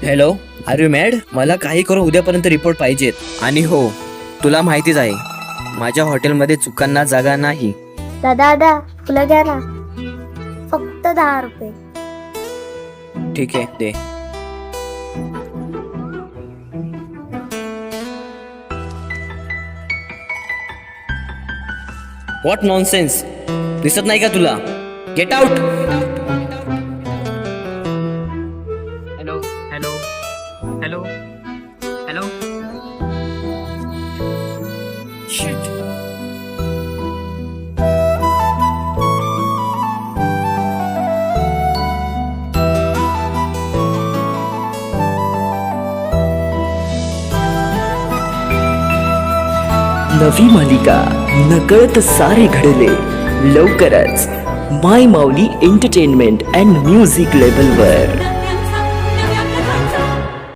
Hello, R you mad? मला काही करून उद्यापर्यंत रिपोर्ट पाहिजेत. आणि हो, तुला माहितीच आहे माझ्या हॉटेलमध्ये चुकांना जागा नाही. दादा फुलं घ्या ना, फक्त 10 रुपये. ठीक आहे, दे. व्हॉट नॉनसेन्स, दिसत नाही का तुला? Get out. Hello hello hello hello. नवी मालिका नकळत सारे घडले लवकरच माय माऊली एंटरटेनमेंट अँड म्युझिक लेबलवर.